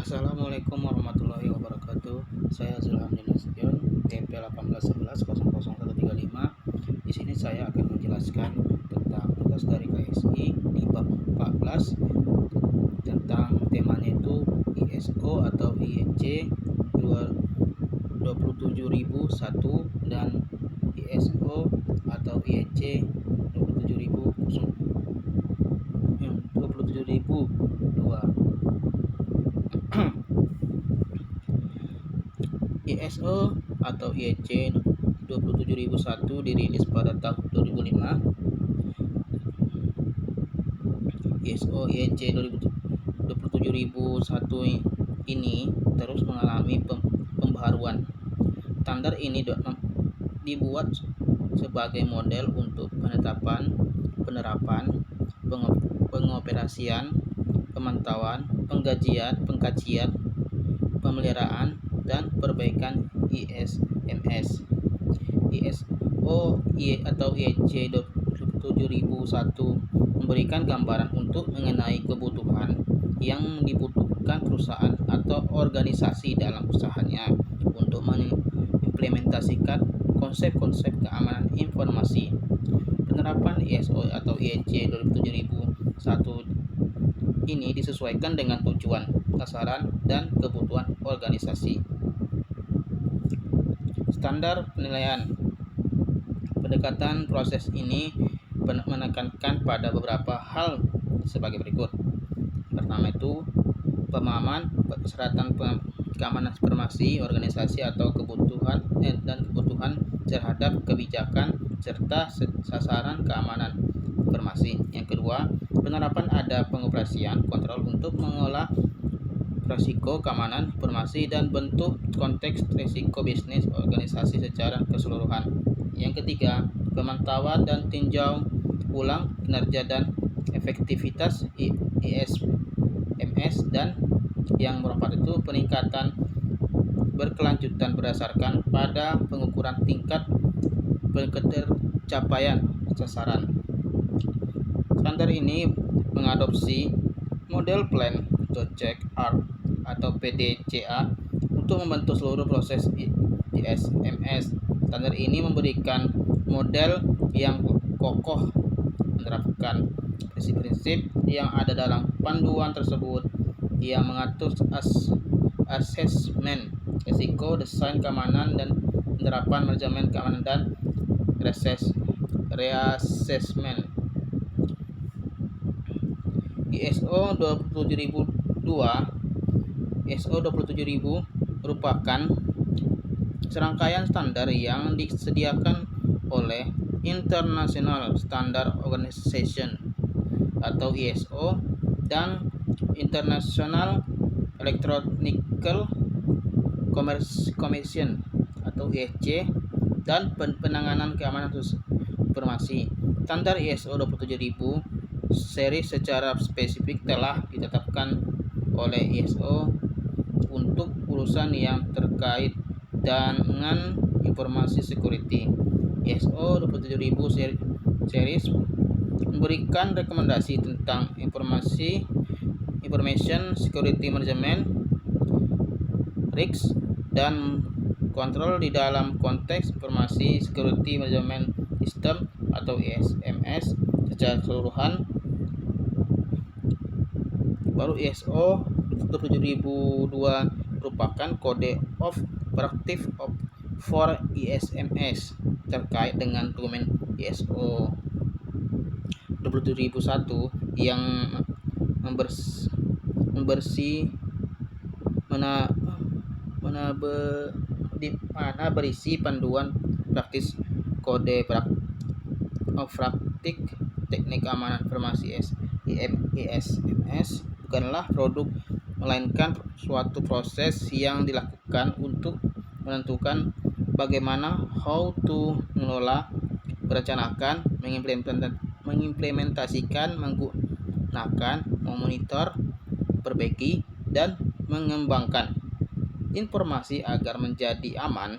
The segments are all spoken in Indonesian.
Assalamualaikum warahmatullahi wabarakatuh. Saya Zulhamdin Nasution, TP 1811000135. Di sini saya akan menjelaskan tentang tugas dari KSI di bab 14 tentang temanya itu ISO atau IEC 27001 dan ISO atau IEC 27002. ISO atau IEC 27001 dirilis pada tahun 2005. ISO IEC 27001 ini terus mengalami pembaharuan. Standar ini dibuat sebagai model untuk penetapan, penerapan, pengoperasian, pemantauan, pengkajian, pemeliharaan, dan perbaikan ISMS. ISO atau IEC 27001 memberikan gambaran untuk mengenai kebutuhan yang dibutuhkan perusahaan atau organisasi dalam usahanya untuk mengimplementasikan konsep-konsep keamanan informasi. Penerapan ISO atau IEC 27001 ini disesuaikan dengan tujuan, sasaran, dan kebutuhan organisasi. Standar penilaian. Pendekatan proses ini menekankan pada beberapa hal sebagai berikut. Pertama itu pemahaman persyaratan keamanan informasi organisasi atau kebutuhan terhadap kebijakan serta sasaran keamanan informasi. Yang kedua, penerapan ada pengoperasian kontrol untuk mengolah risiko keamanan informasi dan bentuk konteks risiko bisnis organisasi secara keseluruhan. Yang ketiga, pemantauan dan tinjau ulang kinerja dan efektivitas ISMS, dan yang keempat itu peningkatan berkelanjutan berdasarkan pada pengukuran tingkat pencapaian sasaran. Standar ini mengadopsi model plan to check art atau PDCA untuk membentuk seluruh proses ISMS. Standar ini memberikan model yang kokoh, menerapkan prinsip-prinsip yang ada dalam panduan tersebut yang mengatur asesmen risiko, desain keamanan, dan penerapan manajemen keamanan dan reassessment. ISO 27002 merupakan serangkaian standar yang disediakan oleh International Standard Organization atau ISO dan International Electronical Commission atau IEC dan penanganan keamanan informasi. Standar ISO 27000 seri secara spesifik telah ditetapkan oleh ISO untuk urusan yang terkait dengan informasi security. ISO 27000 series memberikan rekomendasi tentang information security management, risks, dan kontrol di dalam konteks informasi security management system atau ISMS secara keseluruhan. Baru ISO 27002 merupakan kode of practice for ISMS terkait dengan dokumen ISO 27001 yang berisi panduan praktis kode of praktik teknik keamanan informasi ISMS bukanlah produk melainkan suatu proses yang dilakukan untuk menentukan bagaimana how to mengelola, merencanakan, mengimplementasikan, menggunakan, memonitor, perbaiki, dan mengembangkan informasi agar menjadi aman.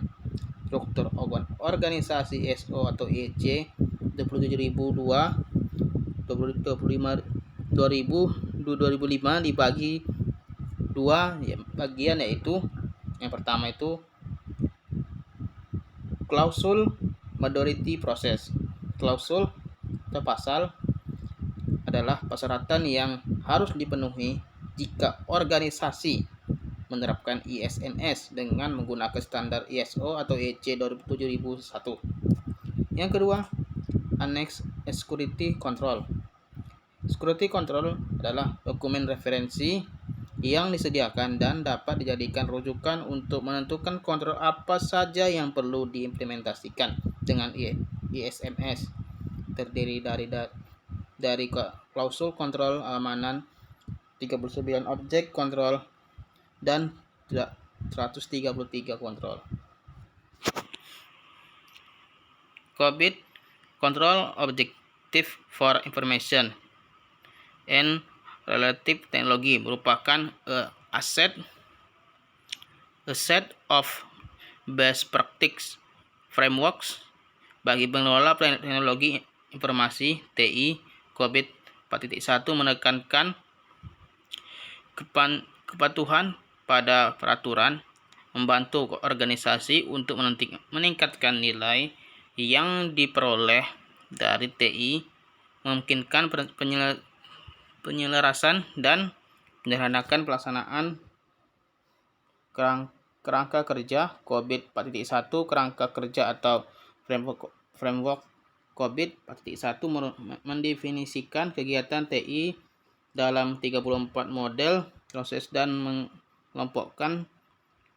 Struktur organisasi ISO atau IEC 27005 dibagi dua bagian, yaitu yang pertama itu klausul majority process. Klausul atau pasal adalah persyaratan yang harus dipenuhi jika organisasi menerapkan ISNS dengan menggunakan standar ISO atau EC 7001. Yang kedua, Annex Security Control. Security Control adalah dokumen referensi yang disediakan dan dapat dijadikan rujukan untuk menentukan kontrol apa saja yang perlu diimplementasikan dengan ISMS. Terdiri dari klausul kontrol keamanan, 39 objek kontrol, dan 133 kontrol. COBIT Control Objective for Information and Relative Technology merupakan a set of best practice frameworks bagi pengelola teknologi informasi TI. COBIT 4.1 menekankan kepatuhan pada peraturan, membantu organisasi untuk meningkatkan nilai yang diperoleh dari TI, memungkinkan penyelarasan dan menyederhanakan pelaksanaan kerangka kerja. COBIT 4.1 kerangka kerja atau framework COBIT 4.1 mendefinisikan kegiatan TI dalam 34 model proses dan mengelompokkan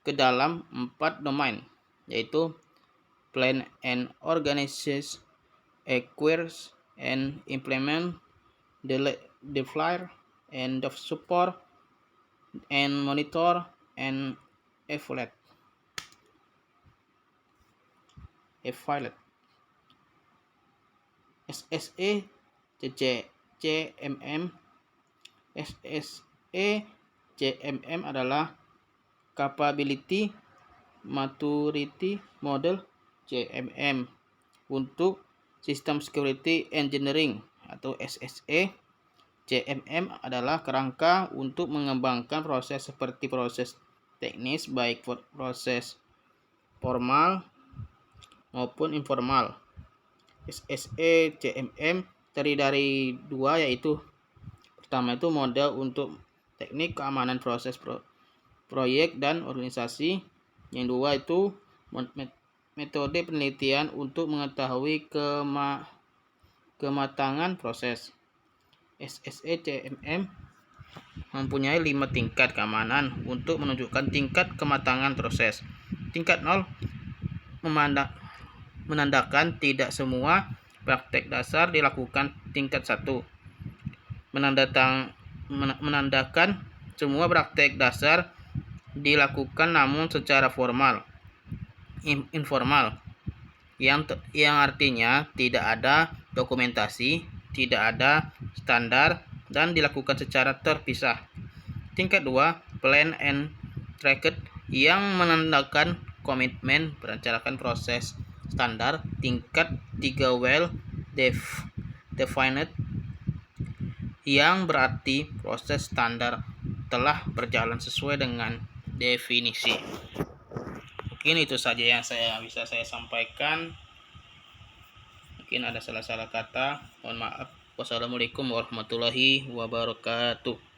ke dalam 4 domain, yaitu plan and organize, acquire and implement, deploy and support, and monitor and evaluate. SSE CMM. SSE CMM adalah Capability Maturity Model CMM untuk System Security Engineering atau SSE. CMM adalah kerangka untuk mengembangkan proses seperti proses teknis, baik proses formal maupun informal. SSE CMM terdiri dari dua, yaitu pertama itu model untuk teknik keamanan proses proyek dan organisasi. Yang dua itu metode penelitian untuk mengetahui kematangan proses. SSE CMM mempunyai 5 tingkat keamanan untuk menunjukkan tingkat kematangan proses. Tingkat 0 menandakan tidak semua praktek dasar dilakukan. Tingkat 1 menandakan semua praktek dasar dilakukan namun secara informal, yang artinya tidak ada dokumentasi, tidak ada standar, dan dilakukan secara terpisah. Tingkat 2 plan and tracked, yang menandakan komitmen perencanaan proses standar. Tingkat 3 well defined, yang berarti proses standar telah berjalan sesuai dengan definisi. Mungkin itu saja yang bisa saya sampaikan. Mungkin ada salah-salah kata, mohon maaf. Wassalamualaikum warahmatullahi wabarakatuh.